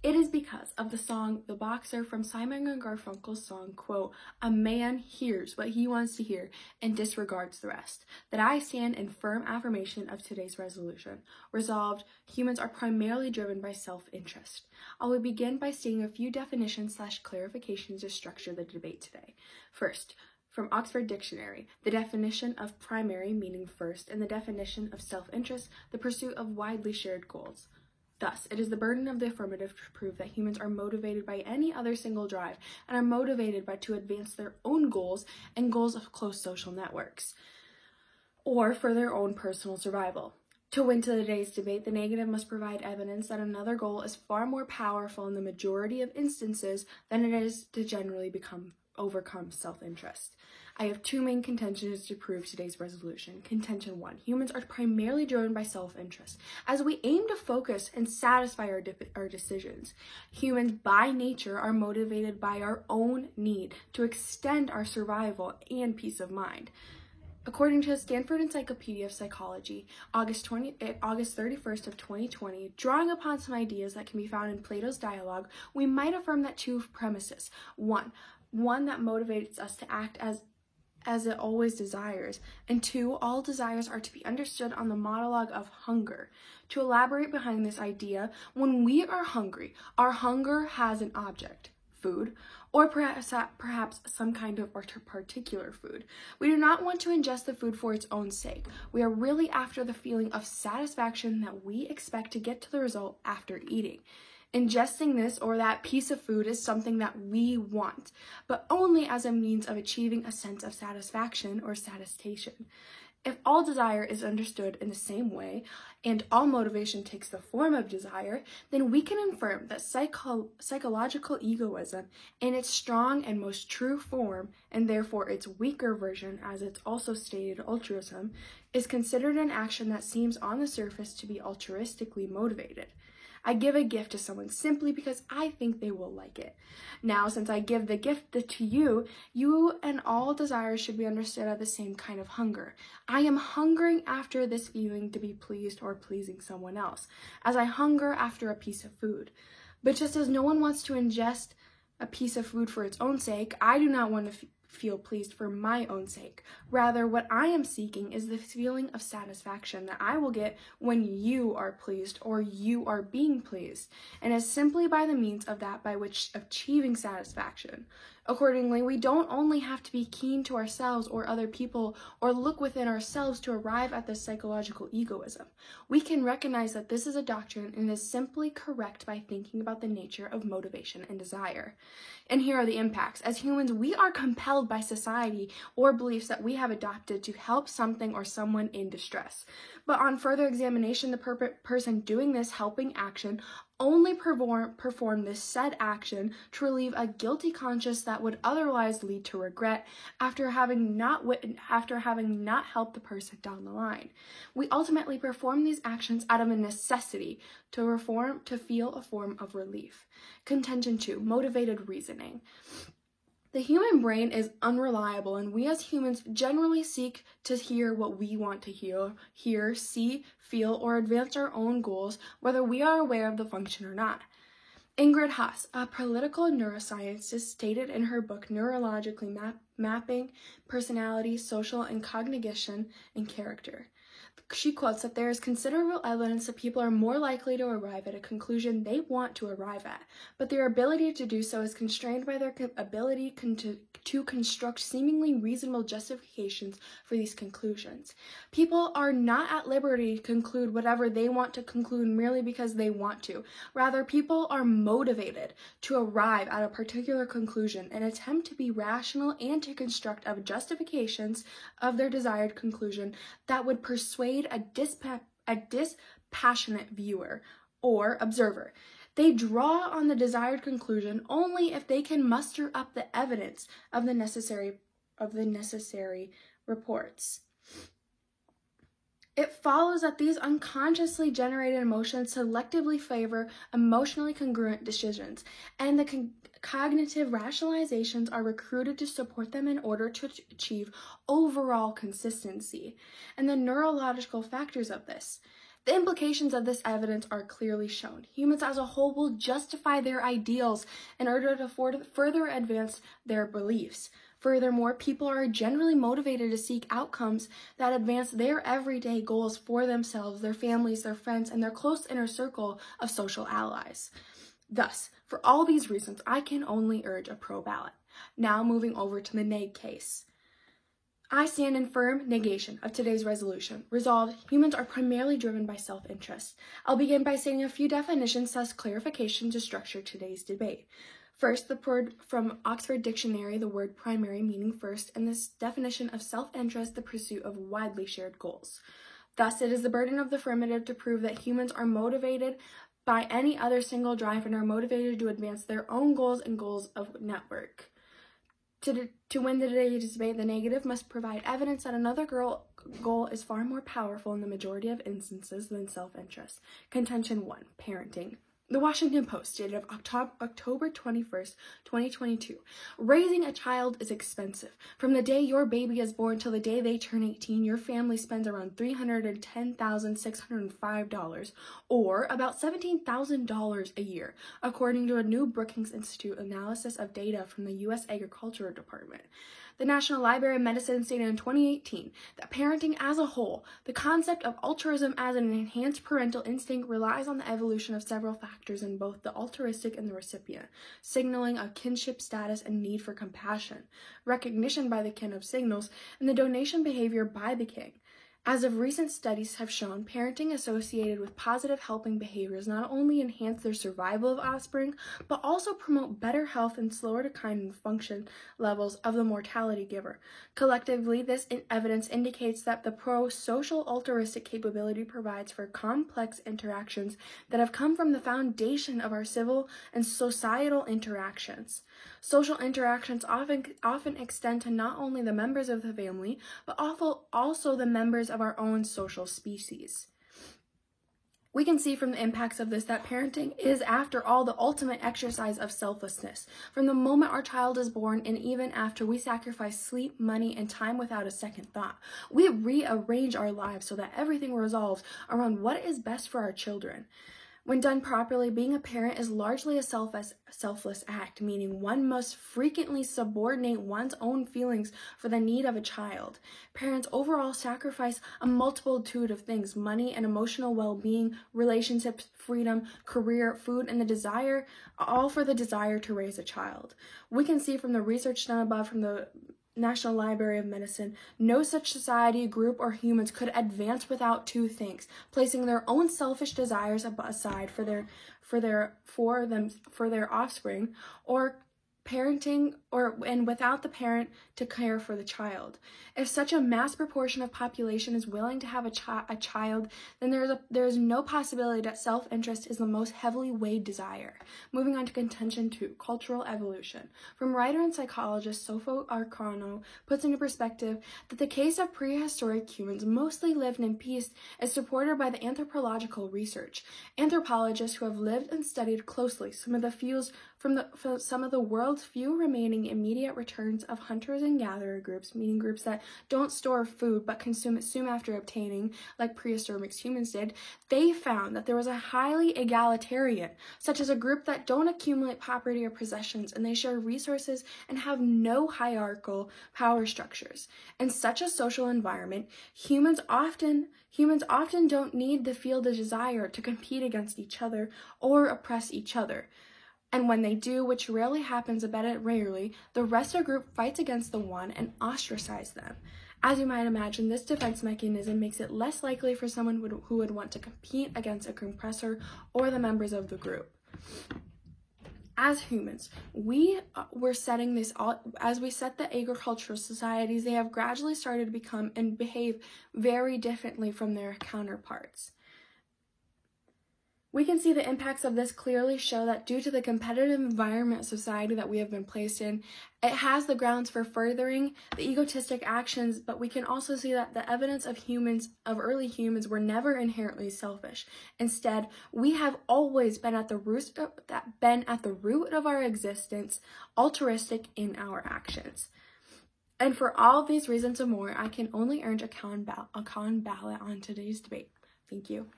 It is because of the song The Boxer from Simon and Garfunkel's song, quote, "A man hears what he wants to hear and disregards the rest," that I stand in firm affirmation of today's resolution. Resolved, humans are primarily driven by self-interest. I will begin by stating a few definitions/clarifications to structure the debate today. First, from Oxford Dictionary, the definition of primary meaning first, and the definition of self-interest, the pursuit of widely shared goals. Thus, it is the burden of the affirmative to prove that humans are motivated by any other single drive and are motivated to advance their own goals and goals of close social networks, or for their own personal survival. To win today's debate, the negative must provide evidence that another goal is far more powerful in the majority of instances than it is to generally overcome self-interest. I have two main contentions to prove today's resolution. Contention 1. Humans are primarily driven by self-interest, as we aim to focus and satisfy our decisions. Humans, by nature, are motivated by our own need to extend our survival and peace of mind. According to the Stanford Encyclopedia of Psychology, August 31st of 2020, drawing upon some ideas that can be found in Plato's dialogue, we might affirm that two premises. One that motivates us to act as it always desires, and 2, all desires are to be understood on the monologue of hunger. To elaborate behind this idea, when we are hungry, our hunger has an object, food, or perhaps some kind of particular food. We do not want to ingest the food for its own sake. We are really after the feeling of satisfaction that we expect to get to the result after eating. Ingesting this or that piece of food is something that we want, but only as a means of achieving a sense of satisfaction or satisfaction. If all desire is understood in the same way, and all motivation takes the form of desire, then we can affirm that psychological egoism, in its strong and most true form, and therefore its weaker version, as it's also stated altruism, is considered an action that seems on the surface to be altruistically motivated. I give a gift to someone simply because I think they will like it. Now, since I give the gift to you, you and all desires should be understood as the same kind of hunger. I am hungering after this feeling to be pleased or pleasing someone else, as I hunger after a piece of food. But just as no one wants to ingest a piece of food for its own sake, I do not want to feel pleased for my own sake. Rather, what I am seeking is the feeling of satisfaction that I will get when you are pleased or you are being pleased, and is simply by the means of that by which achieving satisfaction. Accordingly, we don't only have to be keen to ourselves or other people or look within ourselves to arrive at this psychological egoism. We can recognize that this is a doctrine and is simply correct by thinking about the nature of motivation and desire. And here are the impacts. As humans, we are compelled by society or beliefs that we have adopted to help something or someone in distress. But on further examination, the person doing this helping action only perform this said action to relieve a guilty conscience that would otherwise lead to regret after having not helped the person down the line. We ultimately perform these actions out of a necessity to feel a form of relief. Contention 2, motivated reasoning. The human brain is unreliable, and we as humans generally seek to hear what we want to hear, see, feel, or advance our own goals, whether we are aware of the function or not. Ingrid Haas, a political neuroscientist, stated in her book Neurologically Mapping Personality, Social and Cognition and Character. She quotes that there is considerable evidence that people are more likely to arrive at a conclusion they want to arrive at, but their ability to do so is constrained by their ability to construct seemingly reasonable justifications for these conclusions. People are not at liberty to conclude whatever they want to conclude merely because they want to. Rather, people are motivated to arrive at a particular conclusion and attempt to be rational and to construct justifications of their desired conclusion that would persuade a dispassionate viewer or observer. They draw on the desired conclusion only if they can muster up the evidence of the necessary reports. It follows that these unconsciously generated emotions selectively favor emotionally congruent decisions, and the cognitive rationalizations are recruited to support them in order to achieve overall consistency. And the neurological factors of this. The implications of this evidence are clearly shown. Humans as a whole will justify their ideals in order to further advance their beliefs. Furthermore, people are generally motivated to seek outcomes that advance their everyday goals for themselves, their families, their friends, and their close inner circle of social allies. Thus, for all these reasons, I can only urge a pro ballot. Now moving over to the neg case. I stand in firm negation of today's resolution. Resolved, humans are primarily driven by self-interest. I'll begin by stating a few definitions as clarification to structure today's debate. First, the word from Oxford Dictionary, the word primary meaning first, and this definition of self-interest, the pursuit of widely shared goals. Thus, it is the burden of the affirmative to prove that humans are motivated by any other single drive and are motivated to advance their own goals and goals of network. To win today's debate, the negative must provide evidence that another goal is far more powerful in the majority of instances than self-interest. Contention 1, parenting. The Washington Post stated of October 21st, 2022, raising a child is expensive. From the day your baby is born till the day they turn 18, your family spends around $310,605, or about $17,000 a year, according to a new Brookings Institute analysis of data from the U.S. Agricultural Department. The National Library of Medicine stated in 2018 that parenting as a whole, the concept of altruism as an enhanced parental instinct, relies on the evolution of several factors in both the altruistic and the recipient, signaling a kinship status and need for compassion, recognition by the kin of signals, and the donation behavior by the king. As of recent studies have shown, parenting associated with positive helping behaviors not only enhance their survival of offspring, but also promote better health and slower decline in function levels of the mortality giver. Collectively, this evidence indicates that the pro-social altruistic capability provides for complex interactions that have come from the foundation of our civil and societal interactions. Social interactions often extend to not only the members of the family, but also the members of our own social species. We can see from the impacts of this that parenting is, after all, the ultimate exercise of selflessness. From the moment our child is born and even after we sacrifice sleep, money, and time without a second thought, we rearrange our lives so that everything revolves around what is best for our children. When done properly, being a parent is largely a selfless act, meaning one must frequently subordinate one's own feelings for the need of a child. Parents overall sacrifice a multitude of things: money and emotional well-being, relationships, freedom, career, food, and the desire, all for the desire to raise a child. We can see from the research done above from the National Library of Medicine, no such society, group, or humans could advance without two things: placing their own selfish desires aside for their offspring, or parenting, and without the parent to care for the child. If such a mass proportion of population is willing to have a child, then there is no possibility that self-interest is the most heavily weighed desire. Moving on to contention 2, cultural evolution. From writer and psychologist Sofo Arcano puts into perspective that the case of prehistoric humans mostly lived in peace is supported by the anthropological research. Anthropologists who have lived and studied closely some of the world's few remaining immediate returns of hunters and gatherer groups, meaning groups that don't store food but consume it soon after obtaining, like prehistoric humans did, they found that there was a highly egalitarian, such as a group that don't accumulate property or possessions, and they share resources and have no hierarchical power structures. In such a social environment, humans often don't need to feel the desire to compete against each other or oppress each other. And when they do, which rarely happens, rarely, the rest of the group fights against the one and ostracize them. As you might imagine, this defense mechanism makes it less likely for someone who would want to compete against a compressor or the members of the group. As humans, we're setting this as we set the agricultural societies, they have gradually started to become and behave very differently from their counterparts. We can see the impacts of this clearly show that due to the competitive environment of society that we have been placed in, it has the grounds for furthering the egotistic actions, but we can also see that the evidence of early humans were never inherently selfish. Instead, we have always been at the root of our existence, altruistic in our actions. And for all these reasons and more, I can only urge a con ballot on today's debate. Thank you.